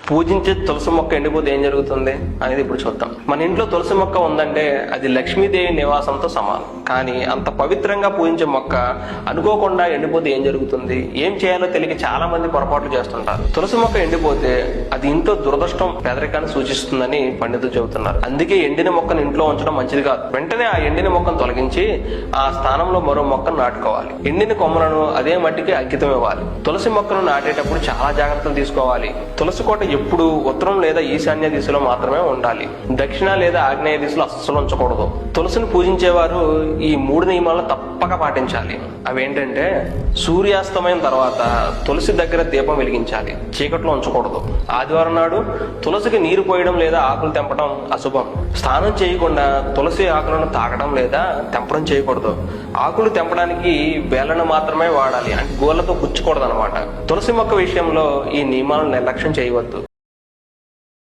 పూజించే తులసి మొక్క ఎండిపోతే ఏం జరుగుతుంది అనేది ఇప్పుడు చూద్దాం. మన ఇంట్లో తులసి మొక్క ఉందంటే అది లక్ష్మీదేవి నివాసంతో సమానం. కానీ అంత పవిత్రంగా పూజించే మొక్క అనుకోకుండా ఎండిపోతే ఏం జరుగుతుంది? ఏం చేయాలో తెలియక చాలా మంది పొరపాట్లు చేస్తుంటారు. తులసి మొక్క ఎండిపోతే అది ఇంట్లో దురదృష్టం, పేదరికాన్ని సూచిస్తుందని పండితులు చెబుతున్నారు. అందుకే ఎండిన మొక్కను ఇంట్లో ఉంచడం మంచిది కాదు. వెంటనే ఆ ఎండిన మొక్కను తొలగించి ఆ స్థానంలో మరో మొక్కను నాటుకోవాలి. ఎండిన కొమ్మలను అదే మట్టికి అంకితం ఇవ్వాలి. తులసి మొక్కను నాటేటప్పుడు చాలా జాగ్రత్తలు తీసుకోవాలి. తులసి కోట ఎప్పుడు ఉత్తరం లేదా ఈశాన్య దిశలో మాత్రమే ఉండాలి. దక్షిణ లేదా ఆగ్నేయ దిశలో అస్సలు ఉంచకూడదు. తులసిని పూజించేవారు ఈ 3 నియమాలను తప్పక పాటించాలి. అవేంటంటే, సూర్యాస్తమయం తర్వాత తులసి దగ్గర దీపం వెలిగించాలి, చీకట్లో ఉంచకూడదు. ఆదివారం నాడు తులసికి నీరు పోయడం లేదా ఆకులు తెంపడం అశుభం. స్నానం చేయకుండా తులసి ఆకులను తాకడం లేదా తెంపడం చేయకూడదు. ఆకులు తెంపడానికి వేళ్లను మాత్రమే వాడాలి, అంటే గోళ్లతో గుచ్చకూడదు అనమాట. తులసి మొక్క విషయంలో ఈ నియమాలను నిర్లక్ష్యం చేయవద్దు.